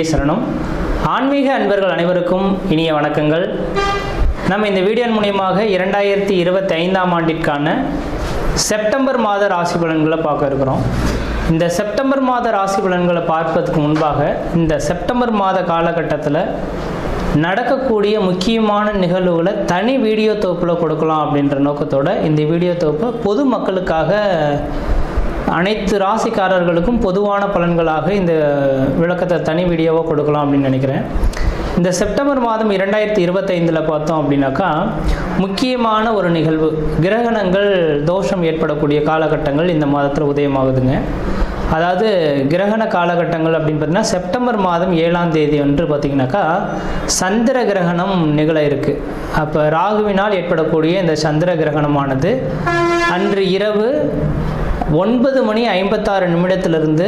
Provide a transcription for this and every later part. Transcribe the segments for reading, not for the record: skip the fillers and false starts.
திருவடிகளே சரணம். ஆன்மீக அன்பர்கள் அனைவருக்கும் இனிய வணக்கங்கள். நம்ம இந்த வீடியோ மூலமாக 2025ஆம் ஆண்டிற்கான செப்டம்பர் மாத ராசி பலன்களை பார்க்க இருக்கிறோம். இந்த செப்டம்பர் மாத ராசி பலன்களை பார்ப்பதற்கு முன்பாக இந்த செப்டம்பர் மாத காலகட்டத்தில் நடக்கக்கூடிய முக்கியமான நிகழ்வுகளை தனி வீடியோ தொகுப்பில் கொடுக்கலாம் அப்படின்ற நோக்கத்தோடு இந்த வீடியோ தொகுப்பை பொது மக்களுக்காக அனைத்து ராசிக்காரர்களுக்கும் பொதுவான பலன்களாக இந்த விளக்கத்தை தனி வீடியோவாக கொடுக்கலாம் அப்படின்னு நினைக்கிறேன். இந்த செப்டம்பர் மாதம் 2025 பார்த்தோம் அப்படின்னாக்கா முக்கியமான ஒரு நிகழ்வு, கிரகணங்கள் தோஷம் ஏற்படக்கூடிய காலகட்டங்கள் இந்த மாதத்தில் உதயமாகுதுங்க. அதாவது கிரகண காலகட்டங்கள் அப்படின்னு பார்த்தீங்கன்னா செப்டம்பர் மாதம் 7ஆம் தேதி அன்று பார்த்திங்கனாக்கா சந்திர கிரகணம் நிகழ இருக்குது. அப்போ ராகுவினால் ஏற்படக்கூடிய இந்த சந்திர கிரகணமானது அன்று இரவு 9:56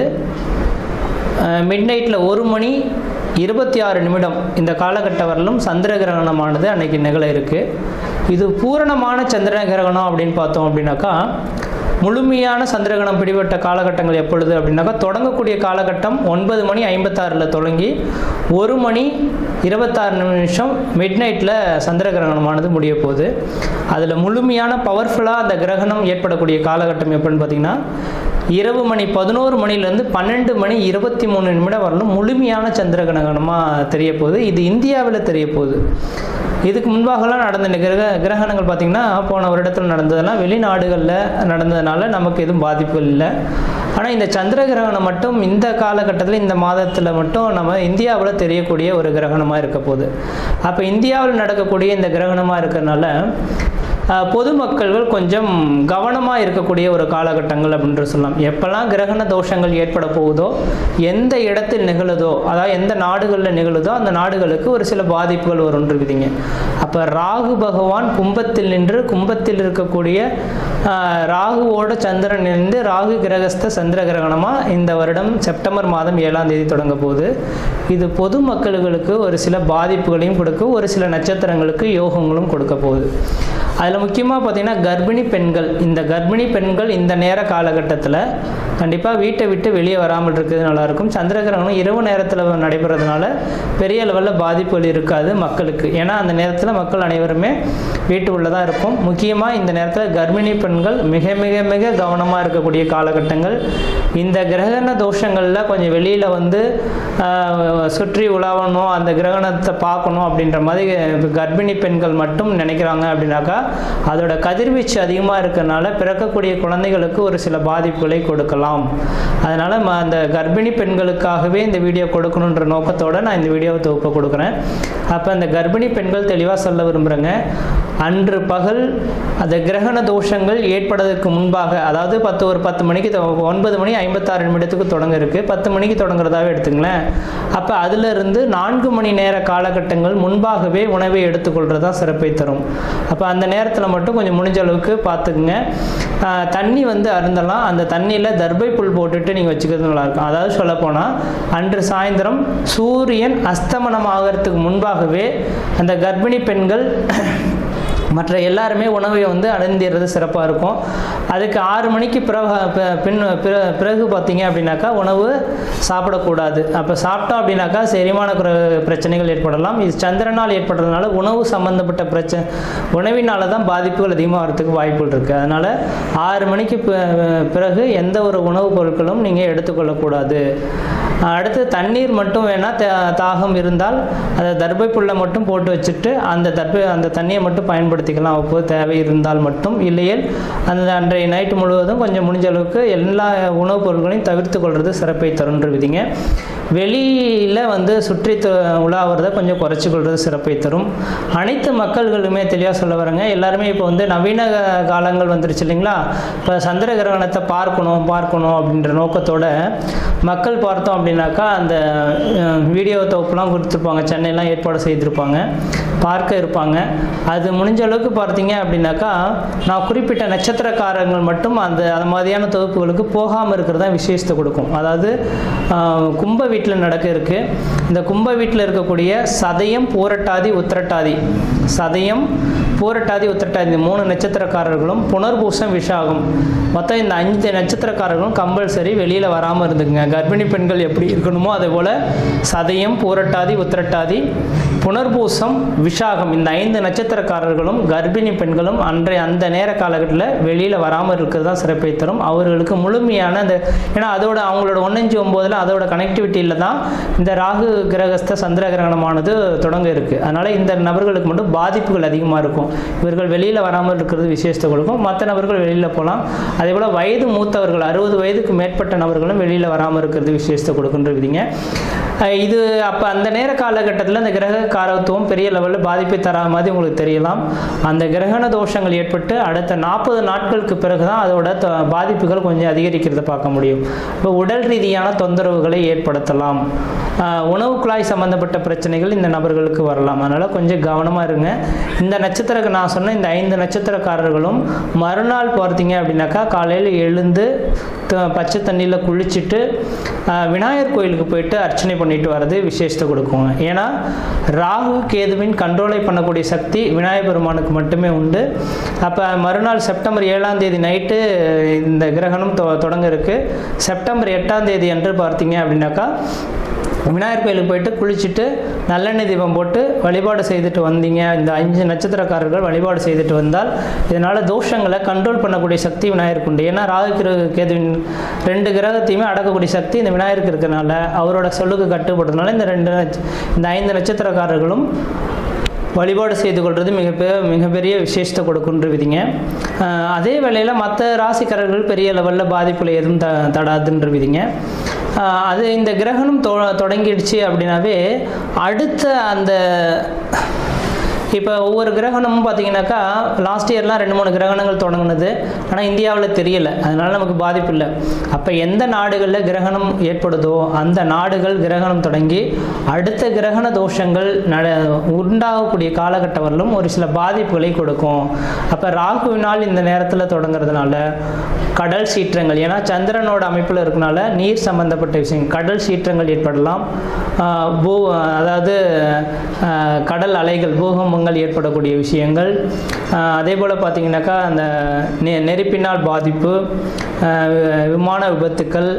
மிட் நைட்டில் 1:26 இந்த காலகட்டம் வரலும் சந்திர கிரகணமானது அன்னைக்கு நிகழ இருக்குது. இது பூரணமான சந்திர கிரகணம் அப்படின்னு பார்த்தோம் அப்படின்னாக்கா முழுமையான சந்திரகிரகணம் பிடிபட்ட காலகட்டங்கள் எப்பொழுது அப்படின்னாக்கா தொடங்கக்கூடிய காலகட்டம் 9:56 தொடங்கி 1:26 மிட் நைட்டில் சந்திர கிரகணமானது முடிய போகுது. அதில் முழுமையான பவர்ஃபுல்லாக அந்த கிரகணம் ஏற்படக்கூடிய காலகட்டம் எப்படின்னு பார்த்திங்கன்னா இரவு 11 12:23 வரலும் முழுமையான சந்திர கிரகணமாக தெரிய போகுது. இது இந்தியாவில் தெரிய போகுது. இதுக்கு முன்பாகலாம் நடந்த கிரகணங்கள் பார்த்திங்கன்னா போன வருடத்தில் நடந்ததெல்லாம் வெளிநாடுகளில் நடந்ததுனால நமக்கு எதுவும் பாதிப்புகள் இல்லை. ஆனால் இந்த சந்திர கிரகணம் மட்டும் இந்த காலகட்டத்தில் இந்த மாதத்தில் மட்டும் நம்ம இந்தியாவில் தெரியக்கூடிய ஒரு கிரகணமாக இருக்க போகுது. அப்போ இந்தியாவில் நடக்கக்கூடிய இந்த கிரகணமாக இருக்கிறதுனால பொதுமக்கள்கள் கொஞ்சம் கவனமாக இருக்கக்கூடிய ஒரு காலகட்டங்கள் அப்படின்ற சொல்லலாம். எப்போல்லாம் கிரகண தோஷங்கள் ஏற்பட போகுதோ, எந்த இடத்தில் நிகழுதோ, அதாவது எந்த நாடுகளில் நிகழுதோ அந்த நாடுகளுக்கு ஒரு சில பாதிப்புகள் வரும்னு இருக்குதுங்க. அப்போ ராகு பகவான் கும்பத்தில் நின்று கும்பத்தில் இருக்கக்கூடிய ராகுவோட சந்திரன் இருந்து ராகு கிரகஸ்த சந்திர கிரகணமாக இந்த வருடம் செப்டம்பர் மாதம் 7ஆம் தேதி தொடங்க போகுது. இது பொதுமக்களுக்கு ஒரு சில பாதிப்புகளையும் கொடுக்கும், ஒரு சில நட்சத்திரங்களுக்கு யோகங்களும் கொடுக்க போகுது. அதில் முக்கியமாக பார்த்திங்கன்னா கர்ப்பிணி பெண்கள் இந்த நேர காலகட்டத்தில் கண்டிப்பாக வீட்டை விட்டு வெளியே வராமல் இருக்கிறது நல்லாயிருக்கும். சந்திர கிரகணம் இரவு நேரத்தில் நடைபெறதுனால பெரிய லெவலில் பாதிப்புகள் இருக்காது மக்களுக்கு. ஏன்னா அந்த நேரத்தில் மக்கள் அனைவருமே வீட்டு உள்ளதாக இருக்கும். முக்கியமாக இந்த நேரத்தில் கர்ப்பிணி பெண்கள் மிக மிக மிக கவனமாக இருக்கக்கூடிய காலகட்டங்கள். இந்த கிரகண தோஷங்களில் கொஞ்சம் வெளியில் வந்து சுற்றி உலாவணும், அந்த கிரகணத்தை பார்க்கணும் அப்படின்ற மாதிரி கர்ப்பிணி பெண்கள் மட்டும் நினைக்கிறாங்க அப்படின்னாக்கா அதோட கதிர்வீச்சு அதிகமாக இருக்கிறதுனால பிறக்கக்கூடிய குழந்தைகளுக்கு ஒரு சில பாதிப்புகளை கொடுக்கலாம். அதனால் அந்த கர்ப்பிணி பெண்களுக்காகவே இந்த வீடியோ கொடுக்கணுன்ற நோக்கத்தோடு நான் இந்த வீடியோவை தொகுப்பை கொடுக்குறேன். அப்போ அந்த கர்ப்பிணி பெண்கள் தெளிவாக சொல்ல விரும்புகிறேங்க, அன்று பகல் அந்த கிரகண தோஷங்கள் ஏற்படுவதற்கு முன்பாக, அதாவது 10 மணிக்கு 9:56 தொடங்க இருக்குது, 10 மணிக்கு தொடங்குறதாவே எடுத்துங்களேன். அப்போ அதிலிருந்து 4 மணி நேர காலகட்டங்கள் முன்பாகவே உணவை எடுத்துக்கொள்கிறதா சிறப்பை தரும். அப்போ அந்த நேரத்தில் மட்டும் கொஞ்சம் முடிஞ்ச அளவுக்கு பார்த்துக்குங்க. தண்ணி வந்து அருந்தலாம். அந்த தண்ணியில் தர்பை புல் போட்டுட்டு நீங்கள் வச்சுக்கிறது நல்லாயிருக்கும். அதாவது சொல்லப்போனால் அன்று சாயந்தரம் சூரியன் அஸ்தமனம் ஆகிறதுக்கு முன்பாகவே அந்த கர்ப்பிணி பெண்கள் மற்ற எல்லாருமே உணவை வந்து அடைந்திடுறது சிறப்பாக இருக்கும். அதுக்கு 6 மணிக்கு பிறகு பார்த்தீங்க அப்படின்னாக்கா உணவு சாப்பிடக்கூடாது. அப்போ சாப்பிட்டோம் அப்படின்னாக்கா செரிமான பிரச்சனைகள் ஏற்படலாம். இது சந்திரனால் ஏற்படுறதுனால உணவு சம்மந்தப்பட்ட உணவினால தான் பாதிப்புகள் அதிகமாக வரதுக்கு வாய்ப்புகள் இருக்குது. அதனால் 6 மணிக்கு பிறகு எந்த ஒரு உணவுப் பொருட்களும் நீங்கள் எடுத்துக்கொள்ளக்கூடாது. அடுத்து தண்ணீர் மட்டும் வேணால் தாகம் இருந்தால் அதை தர்பை புல்லை மட்டும் போட்டு வச்சுட்டு அந்த தண்ணியை மட்டும் பயன்படுத்திக்கலாம் அப்போது தேவை இருந்தால் மட்டும். இல்லையே அந்த அன்றைய நைட்டு முழுவதும் கொஞ்சம் முடிஞ்ச அளவுக்கு எல்லா உணவுப் பொருட்களையும் தவிர்த்து கொள்வது சிறப்பை தருன்றவிதிங்க. வெளியில் வந்து சுற்றி உலாவறதை கொஞ்சம் குறைச்சி கொள்வது சிறப்பை தரும். அனைத்து மக்கள்களுமே தெளிவாக சொல்ல வரங்க, எல்லாருமே இப்போ வந்து நவீன காலங்கள் வந்துருச்சு இல்லைங்களா. இப்போ சந்திர கிரகணத்தை பார்க்கணும் அப்படின்ற நோக்கத்தோட மக்கள் பார்த்தோம் அப்படின்னாக்கா அந்த வீடியோ தொகுப்புலாம் கொடுத்துருப்பாங்க, சென்னையெல்லாம் ஏற்பாடு செய்திருப்பாங்க, பார்க்க இருப்பாங்க. அது முடிஞ்ச ஓரளவுக்கு பார்த்தீங்க அப்படின்னாக்கா நான் குறிப்பிட்ட நட்சத்திரக்காரங்கள் மட்டும் அந்த மாதிரியான தொகுப்புகளுக்கு போகாமல் இருக்கிறதா விசேஷத்தை கொடுக்கும். அதாவது கும்ப வீட்டில் நடக்க இருக்குது. இந்த கும்ப வீட்டில் இருக்கக்கூடிய சதயம், பூரட்டாதி, உத்திரட்டாதி, சதயம், பூரட்டாதி, உத்திரட்டாதி இந்த 3 நட்சத்திரக்காரர்களும், புனர்பூசம், விஷாகம், மொத்தம் இந்த 5 நட்சத்திரக்காரர்களும் கம்பல்சரி வெளியில் வராமல் இருந்துக்குங்க. கர்ப்பிணி பெண்கள் எப்படி இருக்கணுமோ அதே போல் சதயம், பூரட்டாதி, உத்திரட்டாதி, புனர்பூசம், விஷாகம் இந்த 5 நட்சத்திரக்காரர்களும் கர்ப்பிணி பெண்களும் அந்த நேர காலகட்டத்தில் வெளியில் வராமல் இருக்கிறது தான் சிறப்பை தரும். அவர்களுக்கு முழுமையான இந்த ஏன்னா அதோட அவங்களோட 1-5-9 அதோட கனெக்டிவிட்டியில் தான் இந்த ராகு கிரகஸ்த சந்திர கிரகணமானது தொடங்க இருக்குது. அதனால் இந்த நபர்களுக்கு மட்டும் பாதிப்புகள் அதிகமாக இருக்கும். இவர்கள் வெளியில் வராமல் இருக்கிறது விசேஷத்தை கொடுக்கும். மற்ற நபர்கள் வெளியில் போகலாம். அதே போல் வயது மூத்தவர்கள் 60 வயதுக்கு மேற்பட்ட நபர்களும் வெளியில் வராமல் இருக்கிறது விசேஷத்தை கொடுக்குன்றீங்க. இது அப்போ அந்த நேர காலகட்டத்தில் அந்த கிரக காரகத்துவம் பெரிய லெவலில் பாதிப்பை தராத மாதிரி உங்களுக்கு தெரியலாம். அந்த கிரகண தோஷங்கள் ஏற்பட்டு அடுத்த 40 நாட்களுக்கு பிறகு தான் அதோட பாதிப்புகள் கொஞ்சம் அதிகரிக்கிறத பார்க்க முடியும். இப்போ உடல் ரீதியான தொந்தரவுகளை ஏற்படுத்தலாம். உணவு குழாய் சம்பந்தப்பட்ட பிரச்சனைகள் இந்த நபர்களுக்கு வரலாம். அதனால் கொஞ்சம் கவனமாக இருங்க. இந்த நான் சொன்ன இந்த 5 நட்சத்திரக்காரர்களும் மறுநாள் பார்த்தீங்க அப்படின்னாக்கா காலையில் எழுந்து பச்சை தண்ணியில் குளிச்சுட்டு விநாயகர் கோயிலுக்கு போயிட்டு அர்ச்சனை பண்ணிட்டு வர்றது விசேஷத்தை கொடுக்குங்க. ஏன்னா ராகு கேதுவின் கண்ட்ரோலை பண்ணக்கூடிய சக்தி விநாயகர் பெருமானுக்கு மட்டுமே உண்டு. அப்போ மறுநாள் செப்டம்பர் 7ஆம் தேதி நைட்டு இந்த கிரகணம் தொடங்க இருக்குது. செப்டம்பர் 8ஆம் தேதி அன்று பார்த்தீங்க அப்படின்னாக்கா விநாயகர் கோயிலுக்கு போயிட்டு குளிச்சுட்டு நல்லெண்ணெய் தீபம் போட்டு வழிபாடு செய்துட்டு வந்தீங்க. இந்த 5 நட்சத்திரக்காரர்கள் வழிபாடு செய்துட்டு வந்தால் இதனால் தோஷங்களை கண்ட்ரோல் பண்ணக்கூடிய சக்தி விநாயகருக்கு உண்டு. ஏன்னா ராகு கேதுவின் 2 கிரகத்தையுமே அடக்கக்கூடிய சக்தி இந்த விநாயகருக்கு இருக்கிறனால அவரோட சொல்லுக்கு கட்டுப்படுறதுனால இந்த 5 நட்சத்திரக்காரர்களும் வழிபாடு செய்து கொள்வது மிகப்பெரிய விசேஷத்தை கொடுக்குன்றவிதிங்க. அதே வேளையில் மற்ற ராசிக்காரர்கள் பெரிய லெவலில் பாதிப்புகளை எதுவும் தடாதுன்றவிதிங்க. அது இந்த கிரகணம் தொடங்கிடுச்சு அப்படின்னாவே அடுத்த அந்த இப்போ ஒவ்வொரு கிரகணமும் பார்த்தீங்கன்னாக்கா லாஸ்ட் இயர்லாம் 2-3 கிரகணங்கள் தொடங்கினது. ஆனால் இந்தியாவில் தெரியலை, அதனால் நமக்கு பாதிப்பு இல்லை. அப்போ எந்த நாடுகளில் கிரகணம் ஏற்படுதோ அந்த நாடுகள் கிரகணம் தொடங்கி அடுத்த கிரகண தோஷங்கள் உண்டாகக்கூடிய காலகட்டம் வரலும் ஒரு சில பாதிப்புகளை கொடுக்கும். அப்போ ராகுவினால் இந்த நேரத்தில் தொடங்குறதுனால கடல் சீற்றங்கள், ஏன்னா சந்திரனோட அமைப்பில் இருக்கனால நீர் சம்பந்தப்பட்ட விஷயம் கடல் சீற்றங்கள் ஏற்படலாம். அதாவது கடல் அலைகள், பூகம்பங்கள் ஏற்படக்கூடிய விஷயங்கள். அதே போல் பார்த்தீங்கன்னாக்கா அந்த நெருப்பினால் பாதிப்பு, விமான விபத்துக்கள்,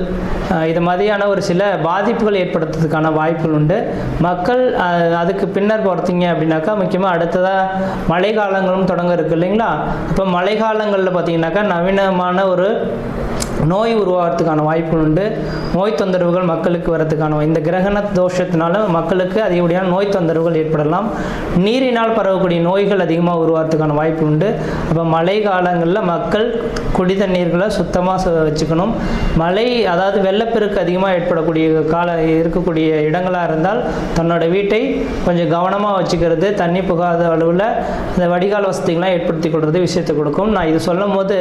இது மாதிரியான ஒரு சில பாதிப்புகள் ஏற்படுத்துறதுக்கான வாய்ப்புகள் உண்டு. மக்கள் அதுக்கு பின்னர் பார்த்தீங்க அப்படின்னாக்கா முக்கியமாக அடுத்ததாக மழை காலங்களும் தொடங்க இருக்குது இல்லைங்களா. இப்போ மழை காலங்களில் பார்த்தீங்கன்னாக்கா நவீனமான ஒரு நோய் உருவாகிறதுக்கான வாய்ப்புகள் உண்டு. நோய் தொந்தரவுகள் மக்களுக்கு வரதுக்கான இந்த கிரகண தோஷத்தினால மக்களுக்கு அதிகப்படியான நோய் தொந்தரவுகள் ஏற்படலாம். நீரினால் பரவக்கூடிய நோய்கள் அதிகமாக உருவாகிறதுக்கான வாய்ப்பு உண்டு. அப்போ மழை காலங்களில் மக்கள் குடி தண்ணீர்களை சுத்தமாக வச்சுக்கணும். மழை அதாவது வெள்ளப்பெருக்கு அதிகமாக ஏற்படக்கூடிய இருக்கக்கூடிய இடங்களாக இருந்தால் தன்னோட வீட்டை கொஞ்சம் கவனமாக வச்சுக்கிறது, தண்ணி புகாத அளவில் இந்த வடிகால் வசதிகள்லாம் ஏற்படுத்தி கொடுறது விஷயத்தை கொடுக்கும். நான் இது சொல்லும் போது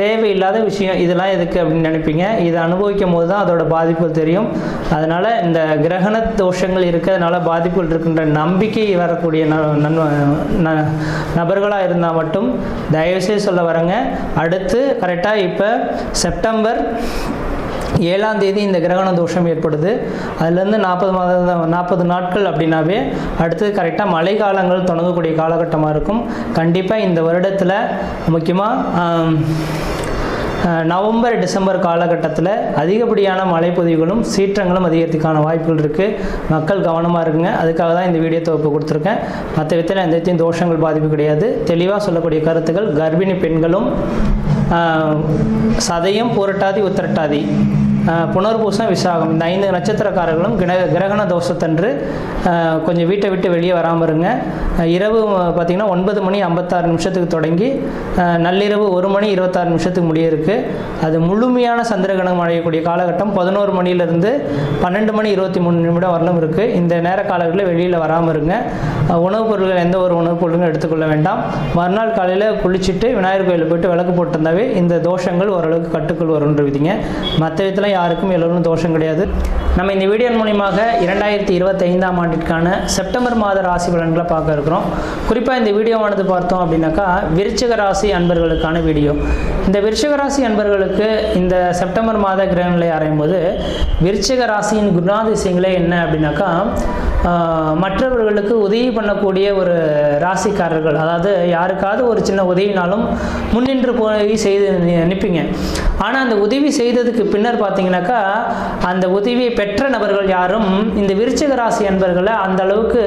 தேவையில்லாத விஷயம் இதெல்லாம் எதுக்கு அப்படின்னு நினைப்பீங்க. இதை அனுபவிக்கும் போது தான் அதோட பாதிப்புகள் தெரியும். அதனால் இந்த கிரகண தோஷங்கள் இருக்கிறதுனால பாதிப்புகள் இருக்கின்ற நம்பிக்கை வரக்கூடிய நபர்களாக இருந்தால் மட்டும் தயவுசெய்து சொல்ல வரங்க. அடுத்து கரெக்டாக இப்போ செப்டம்பர் 7ஆம் தேதி இந்த கிரகண தோஷம் ஏற்படுது. அதுலேருந்து 40 நாட்கள் அப்படின்னாவே அடுத்து கரெக்டாக மழை காலங்கள் தொடங்கக்கூடிய காலகட்டமாக இருக்கும். கண்டிப்பாக இந்த வருடத்தில் முக்கியமாக நவம்பர் டிசம்பர் காலகட்டத்தில் அதிகப்படியான மழைப்பொழிவுகளும் சீற்றங்களும் அதிகரிக்கிறதுக்கான வாய்ப்புகள் இருக்குது. மக்கள் கவனமாக இருக்குங்க. அதுக்காக தான் இந்த வீடியோ தொகுப்பு கொடுத்துருக்கேன். மற்ற விதத்தில் எந்த தோஷங்கள் பாதிப்பு கிடையாது. தெளிவாக சொல்லக்கூடிய கருத்துக்கள் கர்ப்பிணி பெண்களும் சதயம், பூரட்டாதி, உத்திரட்டாதி, புனர்பூசம், விசாகம் இந்த 5 நட்சத்திரக்காரர்களும் கிரகண தோஷத்தன்று கொஞ்சம் வீட்டை விட்டு வெளியே வராமல் இருங்க. இரவு பார்த்திங்கன்னா 9:56 தொடங்கி நள்ளிரவு 1:26 முடிய இருக்குது. அது முழுமையான சந்திரகிரகணம் அடையக்கூடிய காலகட்டம் 11 மணியிலிருந்து 12:23 வரலும் இருக்குது. இந்த நேர காலங்களில் வெளியில் வராமல் இருங்க. உணவுப் பொருட்கள் எந்த ஒரு உணவுப் பொருட்களும் எடுத்துக்கொள்ள வேண்டாம். மறுநாள் காலையில் குளிச்சுட்டு விநாயகர் கோயிலுக்கு போயிட்டு விளக்கு போட்டிருந்தாவே இந்த தோஷங்கள் ஓரளவுக்கு கட்டுக்குள் வரும்ன்ற விதிங்க. மற்ற விதத்தில் யாருக்கும் எல்லோரும் தோஷம் கிடையாது. நம்ம இந்த வீடியோ மூலியமாக 2025ஆம் ஆண்டிற்கான செப்டம்பர் மாத ராசி பலன்களை பார்க்க இருக்கிறோம். குறிப்பாக இந்த வீடியோவானது பார்த்தோம் அப்படின்னாக்கா விருச்சிக ராசி அன்பர்களுக்கான வீடியோ. இந்த விருச்சிக ராசி அன்பர்களுக்கு இந்த செப்டம்பர் மாத கிரகங்களை ஆராயும்போது விருச்சிக ராசியின் குணாதிசயங்களே என்ன அப்படின்னாக்கா, மற்றவர்களுக்கு உதவி பண்ணக்கூடிய ஒரு ராசிக்காரர்கள். அதாவது யாருக்காவது ஒரு சின்ன உதவினாலும் முன்னின்று போய் செய்து நிற்பீங்க. ஆனால் அந்த உதவி செய்ததுக்கு பின்னர் பார்த்தீங்கன்னாக்கா அந்த உதவியை பெற்ற நபர்கள் யாரும் இந்த விருச்சிக ராசி அன்பர்களை அந்த அளவுக்கு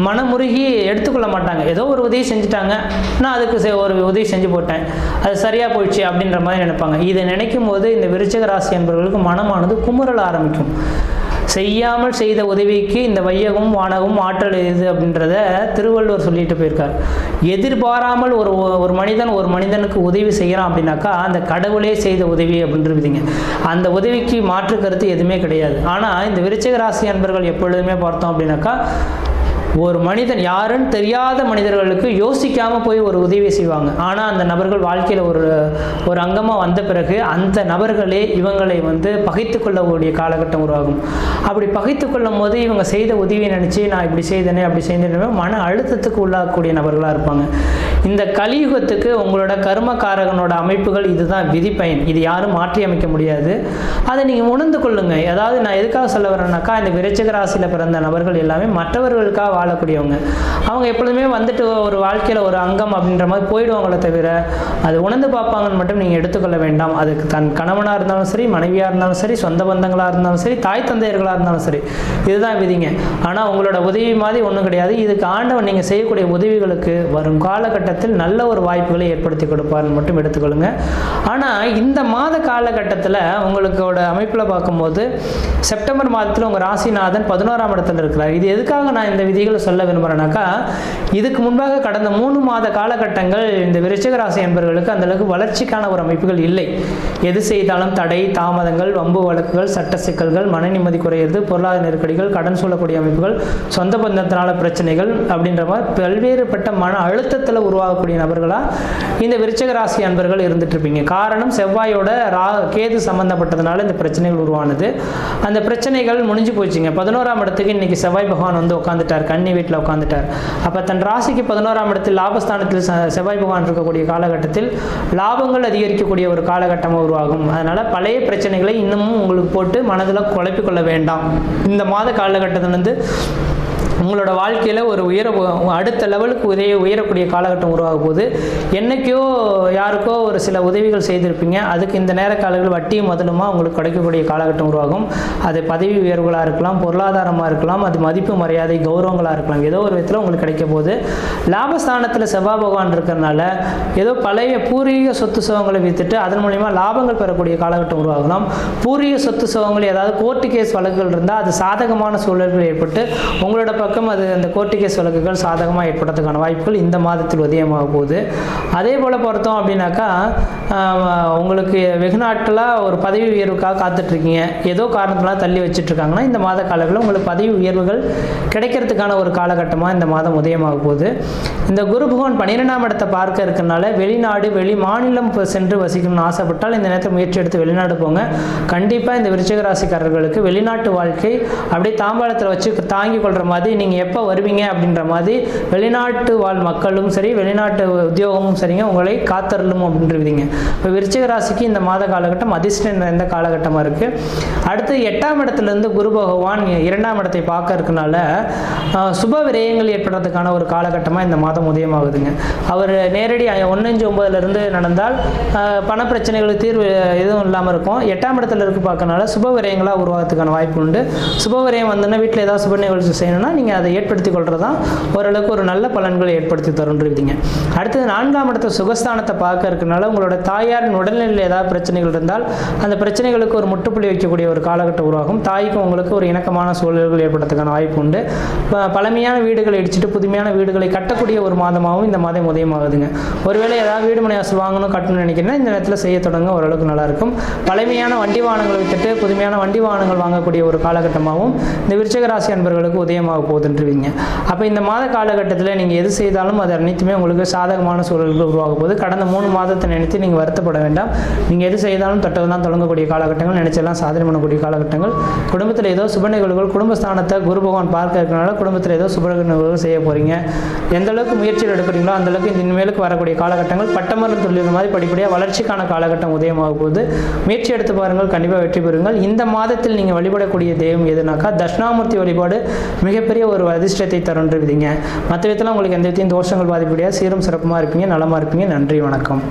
மனமுருகி எடுத்துக்கொள்ள மாட்டாங்க. ஏதோ ஒரு உதவி செஞ்சுட்டாங்க, நான் அதுக்கு ஒரு உதவி செஞ்சு போட்டேன், அது சரியாக போயிடுச்சு அப்படின்ற மாதிரி நினைப்பாங்க. இதை நினைக்கும் போது இந்த விருச்சிக ராசி அன்பர்களுக்கு மனமானது குமுறல் ஆரம்பிக்கும். செய்யாமல் செய்த உதவிக்கு இந்த வையகம் வானகம் ஆற்றல் எது அப்படின்றத திருவள்ளுவர் சொல்லிட்டு போயிருக்கார். எதிர்பாராமல் ஒரு மனிதனுக்கு உதவி செய்கிறான் அப்படின்னாக்கா அந்த கடவுளே செய்த உதவி அப்படின்றதுங்க. அந்த உதவிக்கு மாற்று கருத்து எதுவுமே கிடையாது. ஆனால் இந்த விருச்சிக ராசி அன்பர்கள் எப்பொழுதுமே பார்த்தோம் அப்படின்னாக்கா ஒரு மனிதன் யாருன்னு தெரியாத மனிதர்களுக்கு யோசிக்காமல் போய் ஒரு உதவி செய்வாங்க. ஆனால் அந்த நபர்கள் வாழ்க்கையில் ஒரு அங்கமாக வந்த பிறகு அந்த நபர்களே இவங்களை பகைத்து கொள்ளக்கூடிய காலகட்டம் உருவாகும். அப்படி பகைத்து கொள்ளும் போது இவங்க செய்த உதவியை நினச்சி நான் இப்படி செய்தேனே அப்படி செய்தேனே மன அழுத்தத்துக்கு உள்ளாகக்கூடிய நபர்களாக இருப்பாங்க. இந்த கலியுகத்துக்கு உங்களோட கர்மகாரகனோட அமைப்புகள் இதுதான் விதிப்பயன். இது யாரும் மாற்றி அமைக்க முடியாது. அதை நீங்கள் உணர்ந்து கொள்ளுங்க. அதாவது நான் எதுக்காக சொல்ல வரேன்னாக்கா, இந்த விருச்சிக ராசியில் பிறந்த நபர்கள் எல்லாமே மற்றவர்களுக்காக வாழக்கூடியவங்க. அவங்க எப்பொழுதுமே ஒரு வாழ்க்கையில் ஒரு அங்கம் அப்படின்ற மாதிரி போயிடுவாங்களே தவிர அது உணர்ந்து பார்ப்பாங்கன்னு மட்டும் நீங்கள் எடுத்துக்கொள்ள வேண்டாம். அதுக்கு தன் கணவனாக இருந்தாலும் சரி, மனைவியாக இருந்தாலும் சரி, சொந்த பந்தங்களாக இருந்தாலும் சரி, தாய் தந்தையர்களாக இருந்தாலும் சரி, இதுதான் விதிங்க. ஆனால் உங்களோட உதவி மாதிரி ஒன்றும் கிடையாது. இதுக்கு ஆண்டவன் நீங்கள் செய்யக்கூடிய உதவிகளுக்கு வரும் காலகட்டத்தில் நல்ல ஒரு வாய்ப்புகளை ஏற்படுத்தி கொடுப்பார்னு மட்டும் எடுத்துக்கொள்ளுங்க. ஆனால் இந்த மாத காலகட்டத்தில் உங்களுக்கோட அமைப்பில் பார்க்கும்போது செப்டம்பர் மாதத்தில் உங்கள் ராசிநாதன் 11ஆம் இடத்துல இருக்கிறார். இது எதுக்காக நான் இந்த விதிகளை சொல்ல விரும்புகிறேன்னாக்கா, இதுக்கு முன்பாக கடந்த 3 மாத காலகட்டங்கள் இந்த விருச்சிக ராசி என்பவர்களுக்கு அந்த அளவுக்கு வளர்ச்சிக்கான ஒரு அமைப்புகள் இல்லை. எது செய்தாலும் தடை, தாமதங்கள், வம்பு வழக்குகள், சட்ட சிக்கல்கள், மன நிம்மதி குறையிறது, பொருளாதார நெருக்கடிகள், கடன் சூழக்கூடிய அமைப்புகள், சொந்த பந்தத்தினால பிரச்சனைகள் அப்படின்ற மாதிரி பல்வேறுபட்ட மன அழுத்தத்தில் உருவாகக்கூடிய நபர்களாக இந்த விருச்சிக ராசி அன்பர்கள் இருந்துட்டு இருப்பீங்க. காரணம் செவ்வாயோட கேது சம்பந்தப்பட்டதுனால இந்த பிரச்சனைகள் உருவானது. அந்த பிரச்சனைகள் முடிஞ்சு போச்சுங்க. 11ஆம் இடத்துக்கு இன்னைக்கு செவ்வாய் பகவான் உட்காந்துட்டார், கன்னி வீட்டில் உட்காந்துட்டார். அப்போ தன் ராசிக்கு 11ஆம் இடத்தில் லாபஸ்தானத்தில் செவ்வாய் பகவான் இருக்கக்கூடிய காலகட்டத்தில் லாபங்கள் அதிகரிக்கக்கூடிய ஒரு காலகட்டமாக உருவாகும். அதனால பழைய பிரச்சனைகளை இன்னமும் உங்களுக்கு போட்டு மனதில் குழப்பிக்கொள்ள வேண்டாம். இந்த மாத காலகட்டத்திலிருந்து உங்களோட வாழ்க்கையில் ஒரு அடுத்த லெவலுக்கு உயரக்கூடிய காலகட்டம் உருவாக போது, என்னைக்கோ யாருக்கோ ஒரு சில உதவிகள் செய்திருப்பீங்க, அதுக்கு இந்த நேர காலங்கள் வட்டியும் முதலுமா உங்களுக்கு கிடைக்கக்கூடிய காலகட்டம் உருவாகும். அது பதவி உயர்வுகளாக இருக்கலாம், பொருளாதாரமாக இருக்கலாம், அது மதிப்பு மரியாதை கௌரவங்களாக இருக்கலாம். ஏதோ ஒரு விதத்தில் உங்களுக்கு கிடைக்க போது லாபஸ்தானத்தில் செவ்வாய் பகவான் இருக்கிறதுனால ஏதோ பழைய பூர்வீக சொத்து சுகங்களை விற்றுட்டு அதன் மூலிமா லாபங்கள் பெறக்கூடிய காலகட்டம் உருவாகலாம். பூர்வீக சொத்து சுகங்கள் ஏதாவது கோர்ட்டு கேஸ் வழக்குகள் இருந்தால் அது சாதகமான சூழல்கள் ஏற்பட்டு உங்களோட பக்கம் அது அந்த கோர்ட்டு கேஸ் வழக்குகள் சாதகமாக ஏற்படுறதுக்கான வாய்ப்புகள் இந்த மாதத்தில் உதயமாக போகுது. அதே போல் பார்த்தோம் அப்படின்னாக்கா, உங்களுக்கு வெகு நாட்களாக ஒரு பதவி உயர்வுக்காக காத்துட்ருக்கீங்க, ஏதோ காரணத்தினால தள்ளி வச்சுட்ருக்காங்கன்னா இந்த மாத காலங்களில் உங்களுக்கு பதவி உயர்வுகள் கிடைக்கிறதுக்கான ஒரு காலகட்டமாக இந்த மாதம் உதயமாக போகுது. இந்த குரு பகவான் 12ஆம் இடத்தை பார்க்க இருக்கிறனால வெளிநாடு வெளி மாநிலம் சென்று வசிக்கணும்னு ஆசைப்பட்டால் இந்த நேரத்தில் முயற்சி எடுத்து வெளிநாடு போங்க. கண்டிப்பாக இந்த விருச்சிக ராசிக்காரர்களுக்கு வெளிநாட்டு வாழ்க்கை அப்படியே தாம்பாளத்தில் வச்சு தாங்கி கொள்கிற மாதிரி நீங்கள் எப்போ வருவீங்க அப்படின்ற மாதிரி வெளிநாட்டு வாழ் மக்களும் சரி, வெளிநாட்டு உத்தியோகமும் சரிங்க உங்களை காத்தரலும் அப்படின்றீங்க. இப்போ விருச்சிக ராசிக்கு இந்த மாத காலகட்டம் அதிர்ஷ்டம் நிறைந்த காலகட்டமாக இருக்குது. அடுத்து 8ஆம் இடத்துலேருந்து குரு பகவான் 2ஆம் இடத்தை பார்க்க இருக்கனால சுப விரயங்கள் ஏற்படுறதுக்கான ஒரு காலகட்டமாக இந்த மாதம் உதயமாகுதுங்க. அவர் நேரடி 1-9 நடந்தால் பண பிரச்சனைகளுக்கு தீர்வு எதுவும் இல்லாமல் இருக்கும். 8ஆம் இடத்துல இருக்கு பார்க்கறனால சுப விரயங்களாக உருவாகிறதுக்கான வாய்ப்பு உண்டு. சுப விரயம் வந்தோன்னா வீட்டில் ஏதாவது சுப நிகழ்ச்சி செய்யணும்னா நீங்கள் அதை ஏற்படுத்தி கொள்கிறது தான் ஓரளவுக்கு ஒரு நல்ல பலன்களை ஏற்படுத்தி தருன்றீங்க. அடுத்தது 4ஆம் இடத்தை சுகஸ்தானத்தை பார்க்க இருக்கனால உங்களோட தாயாரின் உடல்நிலையில் ஏதாவது பிரச்சனைகள் இருந்தால் அந்த பிரச்சனைகளுக்கு ஒரு முற்றுப்புள்ளி வைக்கக்கூடிய ஒரு காலகட்டம் உருவாகும். தாய்க்கும் உங்களுக்கு ஒரு இணக்கமான சூழல்கள் ஏற்படுறதுக்கான வாய்ப்பு உண்டு. பழமையான வீடுகளை இடிச்சுட்டு புதுமையான வீடுகளை கட்டக்கூடிய ஒரு மாதமாகவும் இந்த மாதம் உதயமாகுதுங்க. ஒருவேளை ஏதாவது வீடு மனை வாசல் வாங்கணும் கட்டணும்னு நினைக்கிறேன்னா இந்த நேரத்தில் செய்ய தொடங்க ஓரளவுக்கு நல்லாயிருக்கும். பழமையான வண்டி வாகனங்களை விட்டுட்டு புதுமையான வண்டி வாகனங்கள் வாங்கக்கூடிய ஒரு காலகட்டமாகவும் இந்த விருச்சிக ராசி அன்பர்களுக்கு உதயமாக போகுது. போகுதுன்றீங்க. அப்போ இந்த மாத காலகட்டத்தில் நீங்கள் எது செய்தாலும் அது அனைத்துமே உங்களுக்கு சாதகமான சூழல்கள் உருவாக போது. கடந்த 3 மாதத்தை நினைத்து நீங்கள் வருத்தப்பட வேண்டாம். நீங்கள் எது செய்தாலும் தொட்டதெல்லாம் தொடங்கக்கூடிய காலகட்டங்கள், நினைச்செல்லாம் சாதனை பண்ணக்கூடிய காலகட்டங்கள். குடும்பத்தில் ஏதோ சுப நிகழ்வுகள், குடும்பஸ்தானத்தை குரு பகவான் பார்க்க இருக்கிறனால குடும்பத்தில் ஏதோ சுப நிகழ்வுகள் செய்ய போகிறீங்க. எந்த அளவுக்கு முயற்சிகள் எடுக்கிறீங்களோ அந்த அளவுக்கு இந்த இனிமேலுக்கு வரக்கூடிய காலகட்டங்கள் பட்டமரம் தொழில் மாதிரி படிப்படியாக வளர்ச்சிக்கான காலகட்டம் உதயமாக போகுது. முயற்சி எடுத்து பாருங்கள், கண்டிப்பாக வெற்றி பெறுங்கள். இந்த மாதத்தில் நீங்கள் வழிபடக்கூடிய தெய்வம் எதுனாக்கா தட்சிணாமூர்த்தி வழிபாடு மிகப்பெரிய ஒரு அதிர்ஷ்டத்தை தருன்றீங்க. மற்ற விதத்தில் உங்களுக்கு எந்த விதத்தையும் தோஷங்கள் பாதிப்படியாக சீரும் சிறப்புமாக இருப்பீங்க, நலமாக இருப்பீங்க. நன்றி, வணக்கம்.